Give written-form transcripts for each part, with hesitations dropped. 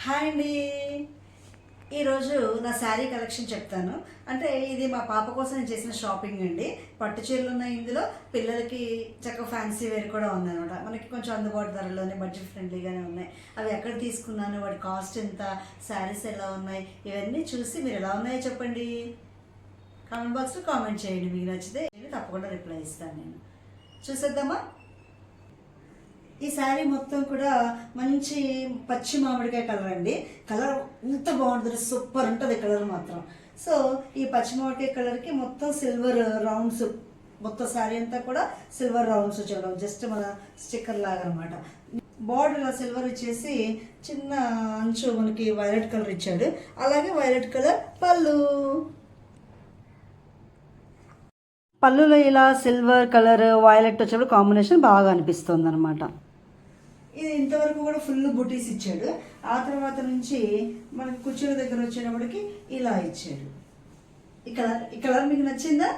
Hi అండి. ఈరోజు నా శారీ కలెక్షన్ చెప్తాను. అంటే ఇది మా పాప కోసం నేను చేసిన షాపింగ్ అండి. పట్టు చీరలు ఉన్నాయి ఇందులో, పిల్లలకి చక్కగా ఫ్యాన్సీ వేర్ కూడా ఉందన్నమాట. మనకి కొంచెం అందుబాటు ధరలోనే బడ్జెట్ ఫ్రెండ్లీగానే ఉన్నాయి. అవి ఎక్కడ తీసుకున్నాను, వాటి కాస్ట్ ఎంత, శారీస్ ఎలా ఉన్నాయి, ఇవన్నీ చూసి మీరు ఎలా ఉన్నాయో చెప్పండి. కామెంట్ బాక్స్లో కామెంట్ చేయండి. మీకు నచ్చితే నేను తప్పకుండా రిప్లై ఇస్తాను. నేను చూసేద్దామా. ఈ శారీ మొత్తం కూడా మంచి పచ్చి మామిడికాయ కలర్ అండి. కలర్ ఎంత బాగుంటుంది, సూపర్ ఉంటుంది కలర్ మాత్రం. సో ఈ పచ్చి మామిడికాయ కలర్కి మొత్తం సిల్వర్ రౌండ్స్, మొత్తం శారీ అంతా కూడా సిల్వర్ రౌండ్స్ వచ్చేయడం, జస్ట్ మన స్టిక్కర్ లాగా అనమాట. బార్డర్ సిల్వర్ ఇచ్చేసి చిన్న అంచు మనకి వైలెట్ కలర్ ఇచ్చాడు. అలాగే వైలెట్ కలర్ పళ్ళులో ఇలా సిల్వర్ కలర్ వైలెట్ వచ్చేప్పుడు కాంబినేషన్ బాగా అనిపిస్తుంది అనమాట. ఇది ఇంతవరకు కూడా ఫుల్ బుటీస్ ఇచ్చాడు. ఆ తర్వాత నుంచి మనకి కుర్చీల దగ్గర వచ్చేటప్పటికి ఇలా ఇచ్చాడు. ఈ కలర్ మీకు నచ్చిందా?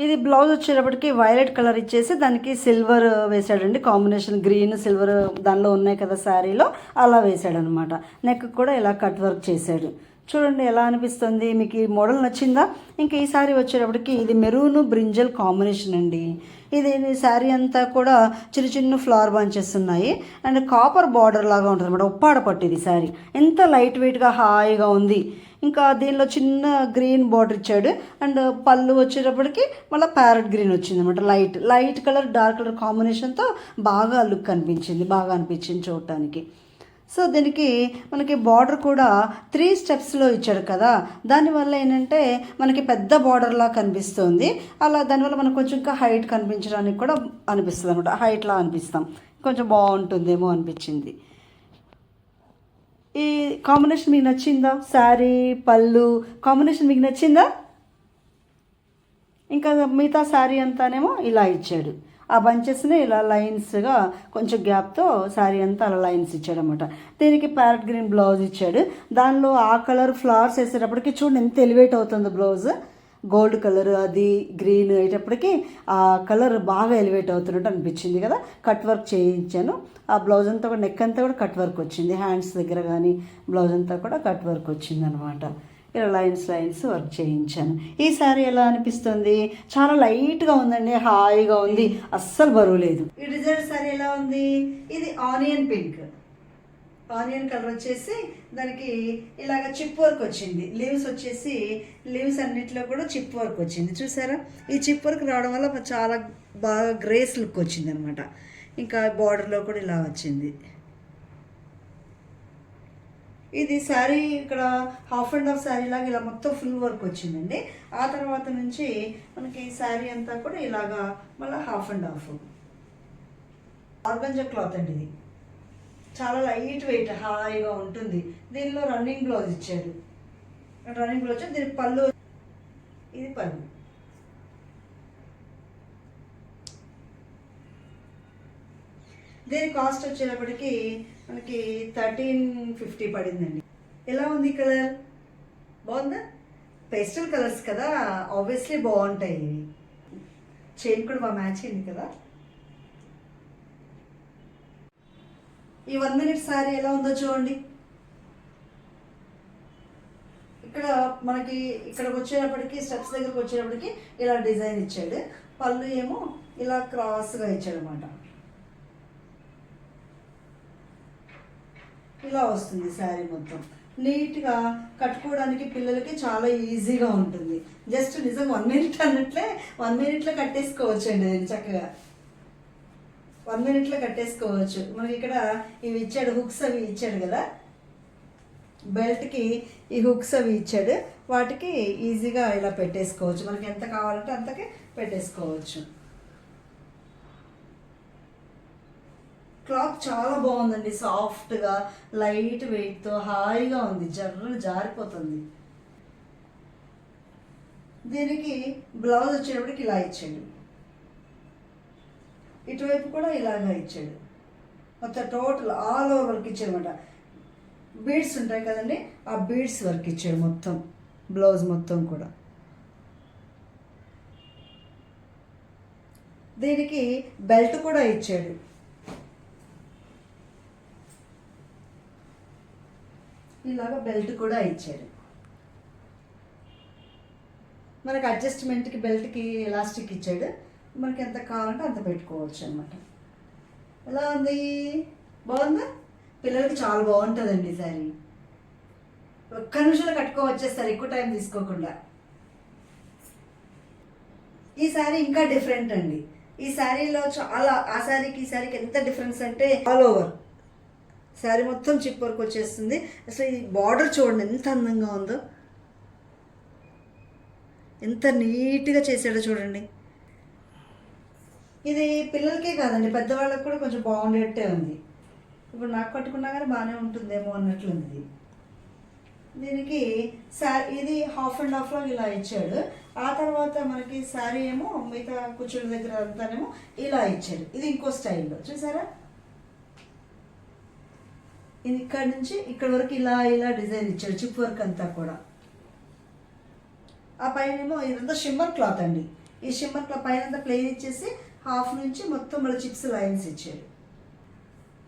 ఇది బ్లౌజ్ వచ్చేటప్పటికి వైలెట్ కలర్ ఇచ్చేసి దానికి సిల్వర్ వేసాడండి. కాంబినేషన్ గ్రీన్ సిల్వర్ దానిలో ఉన్నాయి కదా శారీలో, అలా వేసాడు అనమాట. నెక్ కూడా ఇలా కట్ వర్క్ చేశాడు. చూడండి ఎలా అనిపిస్తుంది. మీకు ఈ మోడల్ నచ్చిందా? ఇంకా ఈ శారీ వచ్చేటప్పటికి ఇది మెరూన్ బ్రింజల్ కాంబినేషన్ అండి. ఇది శారీ అంతా కూడా చిన్న చిన్న ఫ్లవర్ బంచెస్ ఉన్నాయి అండ్ కాపర్ బార్డర్ లాగా ఉంటుంది అన్నమాట. ఉప్పాడ పట్టు ఇది శారీ. ఎంత లైట్ వెయిట్గా హాయిగా ఉంది. ఇంకా దీనిలో చిన్న గ్రీన్ బార్డర్ ఇచ్చాడు అండ్ పళ్ళు వచ్చేటప్పటికి మళ్ళీ ప్యారెట్ గ్రీన్ వచ్చింది అనమాట. లైట్ కలర్ డార్క్ కలర్ కాంబినేషన్తో బాగా లుక్ అనిపించింది, బాగా అనిపించింది చూడటానికి. సో దీనికి మనకి బార్డర్ కూడా 3 స్టెప్స్లో ఇచ్చాడు కదా, దానివల్ల ఏంటంటే మనకి పెద్ద బార్డర్లా కనిపిస్తుంది. అలా దానివల్ల మనకు కొంచెం ఇంకా హైట్ కనిపించడానికి కూడా అనిపిస్తుంది అనమాట. హైట్లా అనిపిస్తాం, కొంచెం బాగుంటుందేమో అనిపించింది. ఈ కాంబినేషన్ మీకు నచ్చిందా? శారీ పళ్ళు కాంబినేషన్ మీకు నచ్చిందా? ఇంకా మిగతా శారీ అంతానేమో ఇలా ఇచ్చాడు. ఆ బంచెస్ని ఇలా లైన్స్గా కొంచెం గ్యాప్తో శారీ అంతా అలా లైన్స్ ఇచ్చాడనమాట. దీనికి ప్యారెట్ గ్రీన్ బ్లౌజ్ ఇచ్చాడు. దానిలో ఆ కలర్ ఫ్లవర్స్ వేసేటప్పటికి చూడండి ఎంత ఎలివేట్ అవుతుందో బ్లౌజ్. గోల్డ్ కలర్ అది గ్రీన్ అయ్యేటప్పటికి ఆ కలర్ బాగా ఎలివేట్ అవుతున్నట్టు అనిపించింది కదా. కట్ వర్క్ చేయించాను. ఆ బ్లౌజ్ అంతా కూడా నెక్ అంతా కూడా కట్ వర్క్ వచ్చింది. హ్యాండ్స్ దగ్గర కానీ బ్లౌజ్ అంతా కూడా కట్ వర్క్ వచ్చింది అనమాట. ఇలా లైన్స్ వర్క్ చేయించాను. ఈ శారీ ఎలా అనిపిస్తుంది? చాలా లైట్గా ఉందండి, హాయిగా ఉంది, అస్సలు బరువు లేదు. ఈ డిజైన్ శారీ ఎలా ఉంది? ఇది ఆనియన్ పింక్, ఆనియన్ కలర్ వచ్చేసి దానికి ఇలాగ చిప్ వర్క్ వచ్చింది. లీవ్స్ వచ్చేసి లీవ్స్ అన్నిట్లో కూడా చిప్ వర్క్ వచ్చింది. చూసారా? ఈ చిప్ వర్క్ రావడం వల్ల చాలా బాగా గ్రేస్ లుక్ వచ్చింది అనమాట. ఇంకా బార్డర్లో కూడా ఇలా వచ్చింది. ఇది శారీ ఇక్కడ హాఫ్ అండ్ హాఫ్ శారీ లాగా ఇలా మొత్తం ఫుల్ వర్క్ వచ్చిందండి. ఆ తర్వాత నుంచి మనకి శారీ అంతా కూడా ఇలాగా మళ్ళీ half and half organza cloth అండి. ఇది చాలా లైట్ వెయిట్, హాయిగా ఉంటుంది. దీనిలో రన్నింగ్ బ్లౌజ్ ఇచ్చాడు. రన్నింగ్ బ్లౌజ్ దీని పళ్ళు, ఇది పళ్ళు. దీని కాస్ట్ వచ్చేటప్పటికి మనకి 1350 పడిందండి. ఎలా ఉంది కలర్? బాగుందా? పేస్టల్ కలర్స్ కదా, ఆబ్వియస్లీ బాగుంటాయి. ఇవి చైన్ కూడా బాగా మ్యాచ్ అయింది కదా. ఈ 1 minute శారీ ఎలా ఉందో చూడండి. ఇక్కడ మనకి ఇక్కడికి వచ్చేటప్పటికి స్టెప్స్ దగ్గరకు వచ్చేటప్పటికి ఇలా డిజైన్ ఇచ్చాడు. పళ్ళు ఏమో ఇలా క్రాస్గా ఇచ్చాడు అనమాట. ఇలా వస్తుంది శారీ మొత్తం. నీట్గా కట్టుకోవడానికి పిల్లలకి చాలా ఈజీగా ఉంటుంది. జస్ట్ నిజంగా 1 minute అన్నట్లే 1 minuteలో కట్టేసుకోవచ్చు అండి. నేను చక్కగా 1 minuteలో కట్టేసుకోవచ్చు. మనకి ఇక్కడ ఇవి ఇచ్చాడు, హుక్స్ అవి ఇచ్చాడు కదా, బెల్ట్కి ఈ హుక్స్ అవి ఇచ్చాడు. వాటికి ఈజీగా ఇలా పెట్టేసుకోవచ్చు. మనకి ఎంత కావాలంటే అంతకే పెట్టేసుకోవచ్చు. క్లాత్ చాలా బాగుందండి, సాఫ్ట్గా లైట్ వెయిట్తో హాయిగా ఉంది, జర్రలు జారిపోతుంది. దీనికి బ్లౌజ్ వచ్చేటప్పటికి ఇలా ఇచ్చాడు. ఇటువైపు కూడా ఇలాగా ఇచ్చాడు. మొత్తం టోటల్ ఆల్ ఓవర్ వర్క్ ఇచ్చాడనమాట. బీడ్స్ ఉంటాయి కదండి, ఆ బీడ్స్ వర్క్ ఇచ్చాడు మొత్తం బ్లౌజ్ మొత్తం కూడా. దీనికి బెల్ట్ కూడా ఇచ్చాడు. ఇలాగ బెల్ట్ కూడా ఇచ్చాడు. మనకి అడ్జస్ట్మెంట్కి బెల్ట్కి ఎలాస్టిక్ ఇచ్చాడు. మనకి ఎంత కావాలంటే అంత పెట్టుకోవచ్చు అనమాట. ఎలా ఉంది? బాగుందా? పిల్లలకి చాలా బాగుంటుందండి ఈ శారీ. ఒక్క నిమిషంలో కట్టుకోవచ్చేస్తారు, ఎక్కువ టైం తీసుకోకుండా. ఈ శారీ ఇంకా డిఫరెంట్ అండి. ఈ శారీలో చాలా, ఆ శారీకి ఈ శారీకి ఎంత డిఫరెన్స్ అంటే ఆల్ ఓవర్ శారీ మొత్తం చిప్ వర్క్ వచ్చేస్తుంది. అసలు ఈ బార్డర్ చూడండి ఎంత అందంగా ఉందో, ఎంత నీట్గా చేసాడో చూడండి. ఇది పిల్లలకే కాదండి, పెద్దవాళ్ళకి కూడా కొంచెం బాగుండేట్టే ఉంది. ఇప్పుడు నాకు కట్టుకున్నా కానీ బాగానే ఉంటుందేమో అన్నట్లుంది. దీనికి ఇది హాఫ్ అండ్ హాఫ్లో ఇలా ఇచ్చాడు. ఆ తర్వాత మనకి శారీ ఏమో మిగతా కుచ్చుల దగ్గర అంతానేమో ఇలా ఇచ్చాడు. ఇది ఇంకో స్టైల్లో చూసారా? ఇది ఇక్కడ నుంచి ఇక్కడ వరకు ఇలా ఇలా డిజైన్ ఇచ్చాడు, చిప్ వర్క్ అంతా కూడా. ఆ పైన ఏమో ఇదంతా షిమ్మర్ క్లాత్ అండి. ఈ షిమ్మర్ క్లాత్ పైన అంతా ప్లెయిన్ ఇచ్చేసి హాఫ్ నుంచి మొత్తం మళ్ళీ చిప్స్ లైన్స్ ఇచ్చాడు.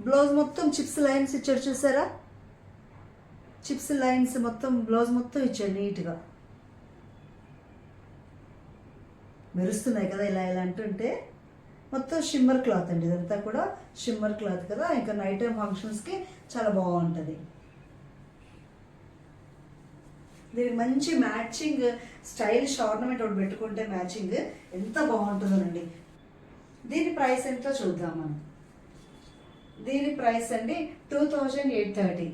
బ్లౌజ్ మొత్తం చిప్స్ లైన్స్ ఇచ్చాడు చూసారా? చిప్స్ లైన్స్ మొత్తం బ్లౌజ్ మొత్తం ఇచ్చాడు నీట్గా. మెరుస్తున్నాయి కదా ఇలా ఇలా అంటుంటే. మొత్తం షిమ్మర్ క్లాత్ అండి, ఇదంతా కూడా షిమ్మర్ క్లాత్ కదా. ఇంకా నైట్ టైం ఫంక్షన్స్కి చాలా బాగుంటుంది. దీనికి మంచి మ్యాచింగ్ స్టైలిష్ ఆర్నమెంట్ ఒకటి పెట్టుకుంటే మ్యాచింగ్ ఎంత బాగుంటుందోనండి. దీని ప్రైస్ ఎంతో చూద్దాం మనం. దీని ప్రైస్ అండి 2830.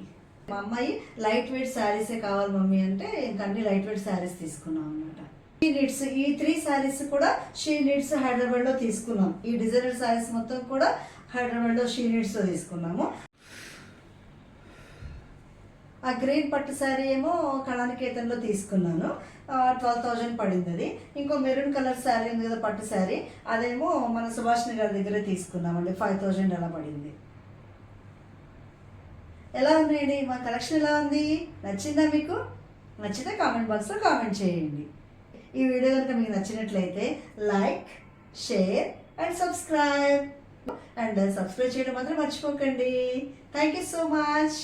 మా అమ్మాయి లైట్ వెయిట్ శారీసే కావాలి మమ్మీ అంటే ఇంక అన్ని లైట్ వెయిట్ శారీస్ తీసుకున్నాం అనమాట. షీ నీడ్స్, ఈ 3 శారీస్ కూడా షీ నీడ్స్ హైదరాబాద్లో తీసుకున్నాం. ఈ డిజైనర్ శారీస్ మొత్తం కూడా హైదరాబాద్లో షీ నీడ్స్లో తీసుకున్నాము. ఆ గ్రీన్ పట్టు శారీ ఏమో కళానికేతన్లో తీసుకున్నాను, 12,000 పడింది అది. ఇంకో మెరూన్ కలర్ శారీ ఉంది కదా పట్టు శారీ, అదేమో మన సుభాష్ని గారి దగ్గరే తీసుకున్నామండి, 5,000 అలా పడింది. ఎలా ఉన్నాయండి మా కలెక్షన్? ఎలా ఉంది? నచ్చిందా మీకు? నచ్చితే కామెంట్ బాక్స్లో కామెంట్ చేయండి. ఈ వీడియో కనుక మీకు నచ్చినట్లయితే లైక్, షేర్ అండ్ సబ్స్క్రైబ్ చేయడం మాత్రం మర్చిపోకండి. Thank you so much.